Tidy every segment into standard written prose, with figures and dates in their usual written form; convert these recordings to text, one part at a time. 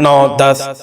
9, 10,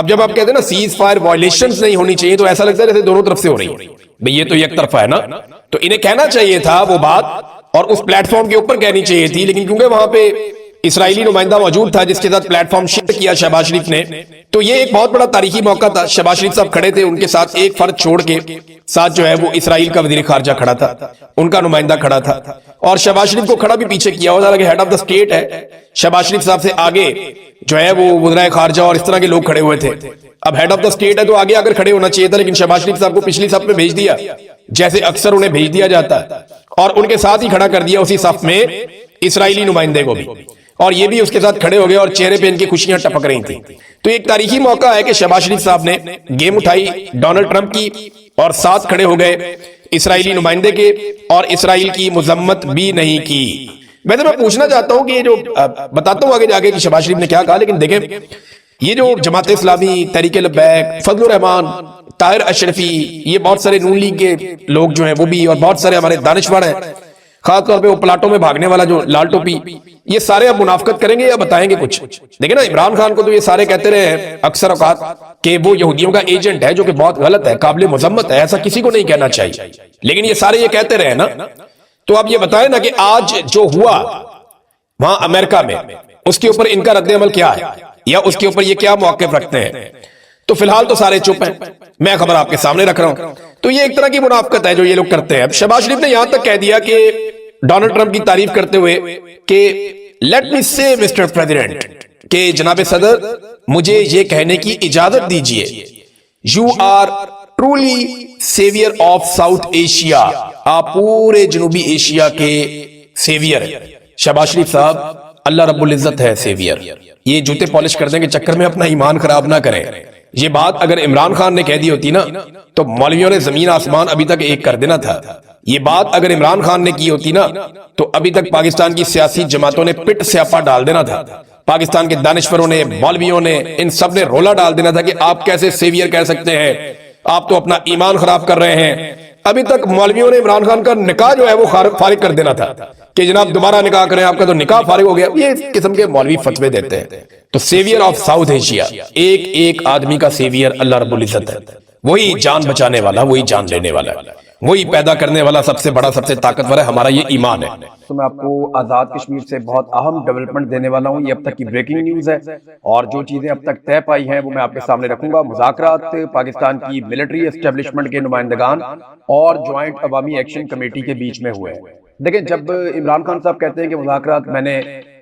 اب جب آپ کہتے ہیں نا سیز فائر وائلیشنز نہیں ہونی چاہیے تو ایسا لگتا ہے جیسے دونوں طرف سے ہو رہی ہے. بھئی یہ تو یک طرفہ ہے نا. تو انہیں کہنا چاہیے تھا وہ بات اور اس پلیٹ فارم کے اوپر کہنی چاہیے تھی, لیکن کیونکہ وہاں پہ اسرائیلی نمائندہ موجود تھا جس کے ساتھ پلیٹ فارم شیئر کیا شہباز شریف نے, تو یہ ایک بہت بڑا تاریخی موقع تھا. شہباز شریف صاحب کھڑے تھے, ان کے ساتھ ایک فرد چھوڑ کے ساتھ جو ہے وہ اسرائیل کا وزیر خارجہ کھڑا تھا, ان کا نمائندہ کھڑا تھا, اور شہباز شریف کو کھڑا بھی پیچھے کیا ہوا تھا کہ ہیڈ آف دا اسٹیٹ ہے. شہباز شریف صاحب سے آگے جو ہے وہ وزرائے خارجہ اور اس طرح کے لوگ کھڑے ہوئے تھے. اب ہیڈ آف دا اسٹیٹ ہے تو آگے آ کر کھڑے ہونا چاہیے تھا, لیکن شہباز شریف صاحب کو پچھلی صف میں بھیج دیا جیسے اکثر انہیں بھیج دیا جاتا ہے, اور ان کے ساتھ ہی کھڑا کر دیا اسی صف میں اسرائیلی نمائندے کو بھی, اور یہ بھی اس کے ساتھ کھڑے ہو گئے اور چہرے پہ ان کی خوشیاں ٹپک رہی تھیں. تو ایک تاریخی موقع ہے کہ شہباز شریف صاحب نے گیم اٹھائی ڈونلڈ ٹرمپ کی اور ساتھ کھڑے ہو گئے اسرائیلی نمائندے کے, اور اسرائیل کی مذمت بھی نہیں کی. میں پوچھنا چاہتا ہوں کہ یہ جو بتاتا ہوں آگے جا کے کہ شہباز شریف نے کیا کہا, لیکن دیکھیں یہ جو جماعت اسلامی, تحریک لبیک, فضل الرحمان, طاہر اشرفی, یہ بہت سارے نون لیگ کے لوگ جو ہیں وہ بھی, اور بہت سارے ہمارے دانشور ہیں, خاص طور پہ وہ پلاٹوں میں بھاگنے والا جو لال ٹوپی, یہ سارے اب منافقت کریں گے یا بتائیں گے کچھ؟ دیکھیں نا عمران خان کو تو یہ سارے کہتے رہے ہیں اکثر اوقات کہ وہ یہودیوں کا ایجنٹ ہے, جو کہ بہت غلط ہے, قابل مذمت ہے, ایسا کسی کو نہیں کہنا چاہیے, لیکن یہ سارے یہ کہتے رہے نا. تو اب یہ بتائیں نا کہ آج جو ہوا وہاں امریکہ میں, اس کے اوپر ان کا رد عمل کیا ہے, یا اس کے اوپر یہ کیا موقف رکھتے ہیں؟ تو فی الحال تو سارے چپ ہیں, میں خبر آپ کے سامنے رکھ رہا ہوں. تو یہ ایک طرح کی منافقت ہے جو یہ لوگ کرتے ہیں. اب شہباز شریف نے یہاں تک کہہ دیا کہ ڈونلڈ ٹرمپ کی تعریف کرتے ہوئے کہ لیٹ می سے مسٹر پریزیڈنٹ, کہ جناب صدر مجھے یہ کہنے کی اجازت دیجئے, you are truly saviour of South Asia, آپ پورے جنوبی ایشیا کے سیویئر ہیں. شہباز شریف صاحب اللہ رب العزت ہے سیویئر. یہ جوتے پالش کرنے کے چکر میں اپنا ایمان خراب نہ کریں. یہ بات اگر عمران خان نے کہہ دی ہوتی نا تو مولویوں نے زمین آسمان ابھی تک ایک کر دینا تھا. یہ بات اگر عمران خان نے کی ہوتی نا تو ابھی تک پاکستان کی سیاسی جماعتوں نے پٹ سیاپا ڈال دینا تھا. پاکستان کے دانشوروں نے, مولویوں نے, ان سب نے رولا ڈال دینا تھا کہ آپ کیسے سیویئر کہہ سکتے ہیں, آپ تو اپنا ایمان خراب کر رہے ہیں. ابھی تک مولویوں نے عمران خان کا نکاح جو ہے وہ فارغ کر دینا تھا کہ جناب دوبارہ نکاح کریں, آپ کا تو نکاح فارغ ہو گیا. یہ قسم کے مولوی فتوے دیتے ہیں. تو سیویئر آف ساؤتھ ایشیا, ایک ایک آدمی کا سیویئر اللہ رب العزت ہے. وہی جان بچانے والا, وہی جان لینے والا, وہی پیدا کرنے والا سب سے بڑا, سب سے طاقتور ہے. ہمارا یہ ایمان ہے. تو میں آپ کو آزاد کشمیر سے بہت اہم ڈیولپمنٹ دینے والا ہوں. یہ اب تک کی بریکنگ نیوز ہے, اور جو چیزیں اب تک طے پائی ہیں وہ میں آپ کے سامنے رکھوں گا. مذاکرات پاکستان کی ملٹری اسٹیبلشمنٹ کے نمائندگان اور جوائنٹ عوامی ایکشن کمیٹی کے بیچ میں ہوئے ہیں. دیکھیں جب عمران خان صاحب کہتے ہیں کہ مذاکرات میں نے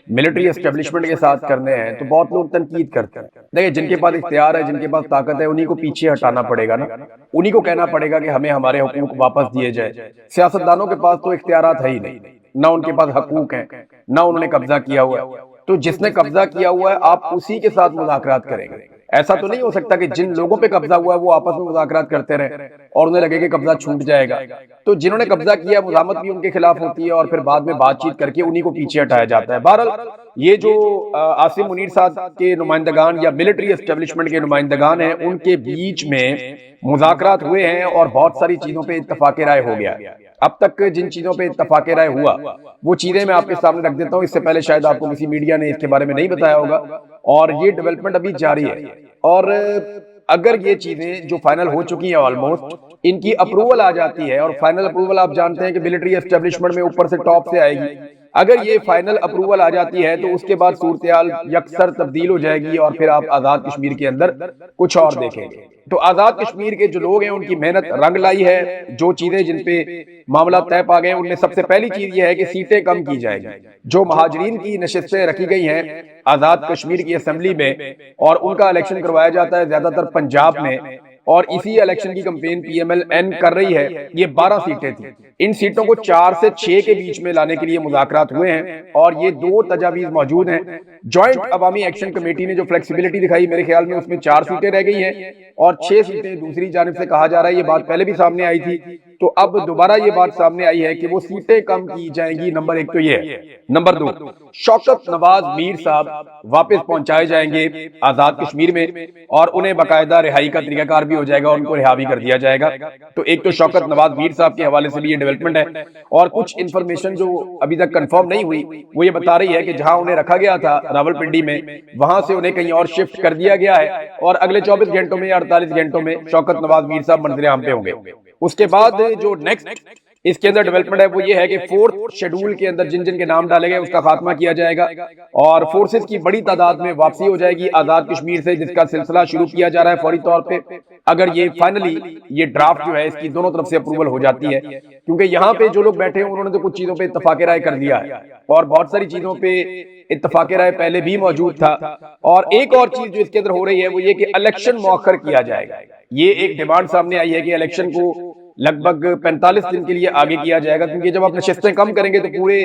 ملٹری اسٹیبلشمنٹ کے ساتھ کرنے ہیں تو بہت لوگ تنقید کرتے ہیں. دیکھیں جن کے پاس اختیار ہے, جن کے پاس طاقت ہے, انہی کو پیچھے ہٹانا پڑے گا نا, انہی کو کہنا پڑے گا کہ ہمیں ہمارے حقوق واپس دیے جائے. سیاستدانوں کے پاس تو اختیارات ہے ہی نہیں, نہ ان کے پاس حقوق ہیں, نہ انہوں نے قبضہ کیا ہوا ہے. تو جس نے قبضہ کیا ہوا ہے آپ اسی کے ساتھ مذاکرات کریں گے. ایسا تو نہیں ہو سکتا کہ جن لوگوں پہ قبضہ ہوا ہے وہ آپس میں مذاکرات کرتے رہیں اور انہیں لگے کہ قبضہ چھوٹ جائے گا. تو جنہوں نے قبضہ کیا مزاحمت بھی ان کے خلاف ہوتی ہے, اور پھر بعد میں بات چیت کر کے انہی کو پیچھے ہٹایا جاتا ہے. بہرحال یہ جو عاصم منیر صاحب کے نمائندگان یا ملٹری اسٹیبلشمنٹ کے نمائندگان ہیں, ان کے بیچ میں مذاکرات ہوئے ہیں اور بہت ساری چیزوں پہ اتفاق رائے ہو گیا. اب تک جن چیزوں پہ اتفاق رائے ہوا وہ چیزیں میں آپ کے سامنے رکھ دیتا ہوں. اس سے پہلے شاید آپ کو کسی میڈیا نے اس کے بارے میں نہیں بتایا ہوگا, اور یہ ڈیولپمنٹ ابھی جاری ہے. اور اگر یہ چیزیں جو فائنل ہو چکی ہیں آلموسٹ, ان کی اپروول آ جاتی ہے, اور فائنل اپروول آپ جانتے ہیں کہ ملٹری اسٹیبلشمنٹ میں اوپر سے ٹاپ سے آئے گی. اگر یہ فائنل اپروول آ جاتی ہے تو اس کے بعد صورتحال یکسر تبدیل ہو جائے گی, اور پھر آپ آزاد کشمیر کے اندر کچھ اور دیکھیں گے. تو آزاد کشمیر کے جو لوگ ہیں ان کی محنت رنگ لائی ہے. جو چیزیں جن پہ معاملات طے پا گئے ان میں سب سے پہلی چیز یہ ہے کہ سیٹیں کم کی جائے گی. جو مہاجرین کی نشستیں رکھی گئی ہیں آزاد کشمیر کی اسمبلی میں, اور ان کا الیکشن کروایا جاتا ہے زیادہ تر پنجاب میں, اور اسی الیکشن کی campaign P M L N کر رہی ہے. یہ 12 سیٹیں تھیں. ان سیٹوں کو 4 سے 6 کے بیچ میں لانے کے لیے مذاکرات ہوئے ہیں, اور یہ 2 تجاویز موجود ہیں. جوائنٹ عوامی ایکشن کمیٹی نے جو فلیکسیبلٹی دکھائی, میرے خیال میں اس میں 4 سیٹیں رہ گئی ہیں, اور 6 سیٹیں دوسری جانب سے کہا جا رہا ہے. یہ بات پہلے بھی سامنے آئی تھی, تو اب دوبارہ یہ بات سامنے آئی ہے کہ وہ سیٹیں کم کی جائیں گی. نمبر 1 تو یہ ہے. نمبر 2, شوکت نواز میر صاحب واپس پہنچائے جائیں گے آزاد کشمیر میں, اور انہیں باقاعدہ رہائی کا طریقہ کار بھی ہو جائے گا, ان کو رہا بھی کر دیا جائے گا. تو ایک تو شوکت نواز میر صاحب کے حوالے سے بھی یہ ڈیولپمنٹ ہے, اور کچھ انفارمیشن جو ابھی تک کنفرم نہیں ہوئی وہ یہ بتا رہی ہے کہ جہاں انہیں رکھا گیا تھا راولپنڈی میں, وہاں سے انہیں کہیں اور شفٹ کر دیا گیا ہے, اور اگلے 24 گھنٹوں میں یا 48 گھنٹوں میں شوکت نواز میر صاحب منظر عام پہ ہوں گے. اس کے بعد جو نیکسٹ اس کے اندر ڈیولپمنٹ ہے وہ یہ ہے کہ 4th شیڈول کے اندر جن جن کے نام ڈالے گئے اس کا خاتمہ کیا جائے گا, اور فورسز کی بڑی تعداد میں واپسی ہو جائے گی آزاد کشمیر سے, جس کا سلسلہ شروع کیا جا رہا ہے فوری طور پہ. اگر یہ فائنلی یہ ڈرافٹ جو ہے اس کی دونوں طرف سے اپروول ہو جاتی ہے, کیونکہ یہاں پہ جو لوگ بیٹھے ہیں انہوں نے تو کچھ چیزوں پہ اتفاق رائے کر دیا ہے, اور بہت ساری چیزوں پہ اتفاق رائے پہلے بھی موجود تھا. اور ایک اور چیز جو اس کے اندر ہو رہی ہے وہ یہ کہ الیکشن مؤخر کیا جائے گا. یہ ایک ڈیمانڈ سامنے آئی ہے کہ الیکشن کو لگ بھگ 45 دن کے لیے آگے کیا جائے گا, کیونکہ جب آپ نشستیں کم کریں گے تو پورے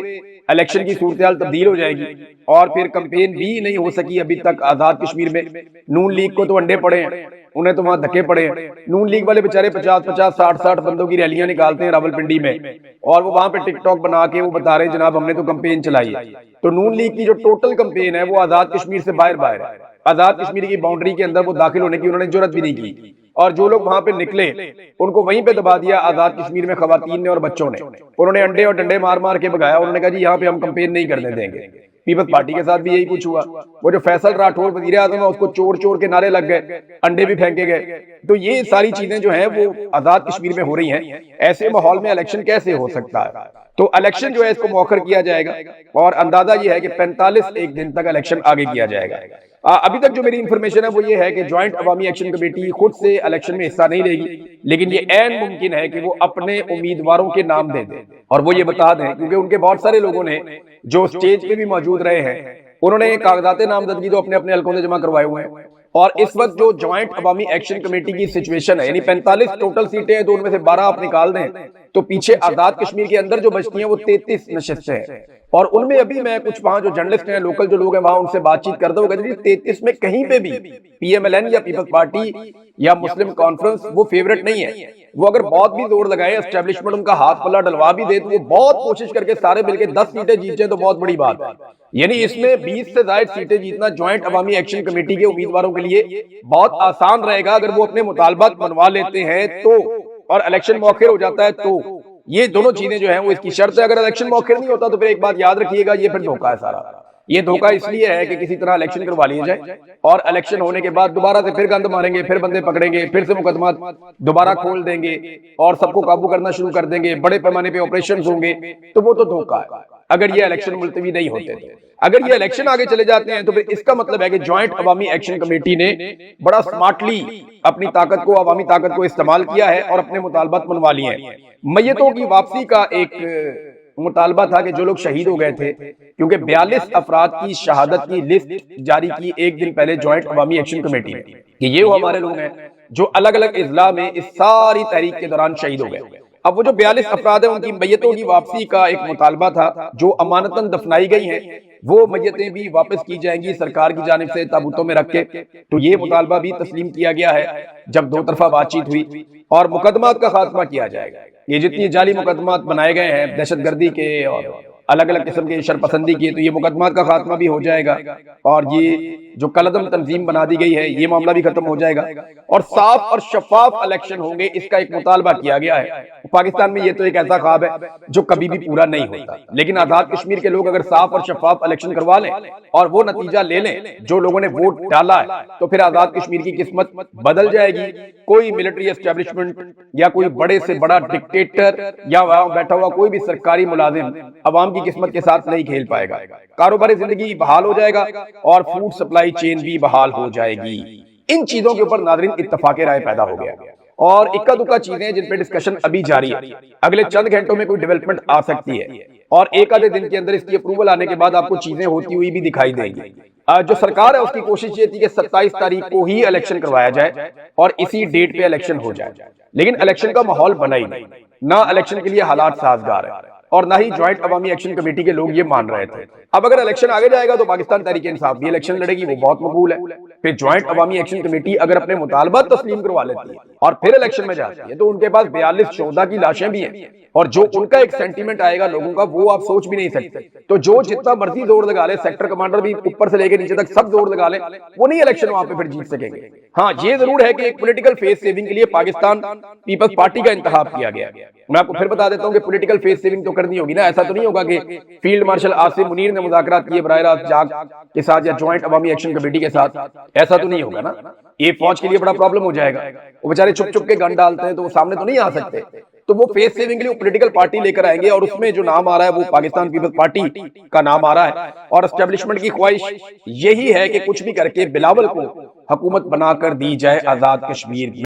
الیکشن کی صورتحال تبدیل ہو جائے گی, اور پھر کمپین بھی نہیں ہو سکی ابھی تک آزاد کشمیر میں. نون لیگ کو تو انڈے پڑے ہیں, انہیں تو وہاں دھکے پڑے ہیں. نون لیگ والے بیچارے 50 60 بندوں کی ریلیاں نکالتے ہیں راولپنڈی میں, اور وہ وہاں پہ ٹک ٹاک بنا کے وہ بتا رہے ہیں جناب ہم نے تو کمپین چلائی ہے. تو نون لیگ کی جو ٹوٹل کمپین ہے وہ آزاد کشمیر سے باہر ہے. آزاد کشمیر کی باؤنڈری کے اندر وہ داخل ہونے کی انہوں نے جرات بھی نہیں کی, اور جو لوگ وہاں پہ نکلے ان کو وہیں پہ دبا دیا آزاد کشمیر میں خواتین نے اور بچوں نے. انہوں نے انڈے اور ڈنڈے مار مار کے بگایا, انہوں نے کہا جی یہاں پہ ہم کمپین نہیں کرنے دیں گے. پیپلز پارٹی کے ساتھ بھی یہی کچھ ہوا. وہ جو فیصل راٹھور وزیر اعظم ہے اس کو چور چور کے نعرے لگ گئے, انڈے بھی پھینکے گئے. تو یہ ساری چیزیں جو ہیں وہ آزاد کشمیر میں ہو رہی ہیں. ایسے ماحول میں الیکشن کیسے ہو سکتا ہے؟ تو الیکشن جو ہے اس کو مؤخر کیا جائے گا, اور اندازہ یہ ہے کہ 45 دن تک الیکشن آگے کیا جائے گا. ابھی تک جو میری انفارمیشن ہے وہ یہ ہے کہ جوائنٹ عوامی ایکشن کمیٹی خود سے الیکشن میں حصہ نہیں لے گی, لیکن یہ عین ممکن ہے کہ وہ اپنے امیدواروں کے نام دے دیں, اور وہ یہ بتا دیں, کیونکہ ان کے بہت سارے لوگوں نے جو سٹیج پہ بھی موجود رہے ہیں انہوں نے کاغذات نامزدگی تو اپنے اپنے حلقوں سے جمع کروائے ہوئے ہیں. اور اس وقت جو جوائنٹ عوامی ایکشن کمیٹی کی سچویشن ہے, یعنی 45 ٹوٹل سیٹیں ہیں تو ان میں سے 12 آپ نکال دیں, تو پیچھے آزاد کشمیر کے اندر جو بچتی ہیں وہ 33 نشستیں ہیں. اور ان میں ابھی میں کچھ وہاں جو جرنلسٹ ہیں, لوکل جو لوگ ہیں وہاں ان سے بات چیت کرتا ہوں, کہتے ہیں 33 میں کہیں پہ بھی پی ایم ایل این یا پیپلز پارٹی یا مسلم کانفرنس وہ فیورٹ نہیں ہے. وہ اگر بہت بھی زور لگائے, اسٹیبلشمنٹ ان کا ہاتھ پلہ ڈلوا بھی دے, تو وہ بہت کوشش کر کے سارے مل کے 10 سیٹیں جیت جائیں تو بہت بڑی بات ہے. یعنی اس میں 20 سے زائد سیٹیں جیتنا جوائنٹ عوامی ایکشن کمیٹی کے امیدواروں کے لیے بہت آسان رہے گا اگر وہ اپنے مطالبات منوا لیتے ہیں تو, اور الیکشن مؤخر ہو جاتا ہے تو. یہ دونوں چیزیں جو ہیں وہ اس کی شرط ہے. اگر الیکشن مؤخر نہیں ہوتا تو پھر ایک بات یاد رکھیے گا, یہ پھر دھوکہ ہے سارا. یہ دھوکہ اس لیے ہے کہ کسی طرح الیکشن کروا لیے جائے, اور الیکشن ہونے کے بعد دوبارہ سے پھر گند ماریں گے, پھر بندے پکڑیں گے, پھر سے مقدمات دوبارہ کھول دیں گے, اور سب کو قابو کرنا شروع کر دیں گے, بڑے پیمانے پہ آپریشنز ہوں گے. تو وہ تو دھوکہ ہے اگر یہ الیکشن ملتوی نہیں ہوتے. اگر یہ الیکشن آگے چلے جاتے ہیں تو پھر اس کا مطلب ہے کہ جوائنٹ عوامی ایکشن کمیٹی نے بڑا سمارٹلی اپنی طاقت کو, عوامی طاقت کو استعمال کیا ہے اور اپنے مطالبات منوا لیے ہیں. میتوں کی واپسی کا ایک مطالبہ تھا کہ جو لوگ شہید ہو گئے تھے, کیونکہ 42 افراد کی شہادت کی لسٹ جاری کی ایک دن پہلے جوائنٹ عوامی ایکشن کمیٹی نے, کہ یہ وہ ہمارے لوگ ہیں جو الگ الگ اضلاع میں اس ساری تحریک کے دوران شہید ہو گئے. اب وہ جو 42 افراد ہیں ان کی میتوں کی واپسی کا ایک مطالبہ تھا, جو امانتاً دفنائی گئی ہیں وہ میتیں بھی واپس کی جائیں گی سرکار کی جانب سے تابوتوں میں رکھ کے. تو یہ مطالبہ بھی تسلیم کیا گیا ہے جب دو طرفہ بات چیت ہوئی, اور مقدمات کا خاتمہ کیا جائے گا. یہ جتنی جعلی مقدمات بنائے گئے ہیں دہشت گردی کے اور الگ الگ قسم کے شرپسندی کی, تو یہ مقدمات کا خاتمہ بھی ہو جائے گا, اور یہ جو کالعدم تنظیم بنا دی گئی ہے یہ معاملہ بھی ختم ہو جائے گا, اور صاف اور شفاف الیکشن ہوں گے, اس کا ایک مطالبہ کیا گیا ہے. پاکستان میں یہ تو ایک ایسا خواب ہے جو کبھی بھی پورا نہیں ہوتا, لیکن آزاد کشمیر کے لوگ اگر صاف اور شفاف الیکشن کروا لیں اور وہ نتیجہ لے لیں جو لوگوں نے ووٹ ڈالا ہے, تو پھر آزاد کشمیر کی قسمت بدل جائے گی. کوئی ملٹری اسٹیبلشمنٹ یا کوئی بڑے سے بڑا ڈکٹیٹر یا وہاں بیٹھا ہوا کوئی بھی سرکاری ملازم عوام کی قسمت کے ساتھ نہیں کھیل پائے گا. کاروباری زندگی بحال ہو جائے گا اور فوڈ سپلائی چین بھی بحال ہو جائے گی. ان چیزوں کے اوپر ناظرین اتفاق رائے پیدا ہو گیا, اور اکا دکا چیزیں جن پہ ڈسکشن ابھی جاری ہے. اگلے چند گھنٹوں میں کوئی ڈیولپمنٹ آ سکتی ہے, اور ایک آدھے دن کے اندر اس کی اپروول آنے کے بعد آپ کو چیزیں ہوتی ہوئی بھی دکھائی دیں گی. جو سرکار ہے اس کی کوشش یہ تھی کہ 27 تاریخ کو ہی الیکشن کروایا جائے اور اسی ڈیٹ پہ الیکشن ہو جائے, لیکن الیکشن کا ماحول بنا ہی نہیں, نہ الیکشن کے لیے حالات سازگار ہے. اور نہ ہی جوائنٹ عوامی ایکشن کمیٹی کے لوگ یہ مان رہے تھے۔ اب اگر الیکشن آگے جائے گا تو پاکستان تحریک انصاف بھی الیکشن لڑے گی، وہ بہت مقبول ہے۔ پھر جوائنٹ عوامی ایکشن کمیٹی اگر اپنے مطالبات تسلیم کروا لیتی ہے اور پھر الیکشن میں جاتی ہے تو ان کے پاس 42 شہداء کی لاشیں بھی ہیں، اور جو ان کا ایک سینٹیمنٹ آئے گا لوگوں کا وہ آپ سوچ بھی نہیں سکتے۔ تو جو جتنا مرضی زور لگا لے، سیکٹر کمانڈر بھی اوپر سے لے کے نیچے تک سب زور لگا لے، وہ نہیں الیکشن وہاں پہ پھر جیت سکیں گے۔ ہاں یہ ضرور ہے کہ ایک پولیٹیکل فیس سیونگ کے لیے پاکستان پیپلز پارٹی کا انتخاب کیا گیا۔ میں آپ کو پھر بتا دیتا ہوں کہ پولیٹیکل فیس سیونگ تو کرنی ہوگی نا، ایسا تو نہیں ہوگا کہ فیلڈ مارشل عاصم منیر نے مذاکرات کیے براہ راست جاگ کے ساتھ یا جوائنٹ عوامی ایکشن کمیٹی کے ساتھ، ایسا تو نہیں ہوگا نا۔ یہ فوج کے لیے بڑا پرابلم ہو جائے گا، وہ بیچارے چھپ چھپ کے گن ڈالتے ہیں تو وہ سامنے تو نہیں آ سکتے۔ تو وہ فیس سیونگ کے لیے پولیٹیکل پارٹی لے کر آئیں گے، اور اس میں جو نام آ رہا ہے وہ پاکستان پیپلز پارٹی کا نام آ رہا ہے، اور اسٹیبلشمنٹ کی خواہش یہی ہے کہ کچھ بھی کر کے بلاول کو حکومت بنا کر دی جائے آزاد کشمیر کی۔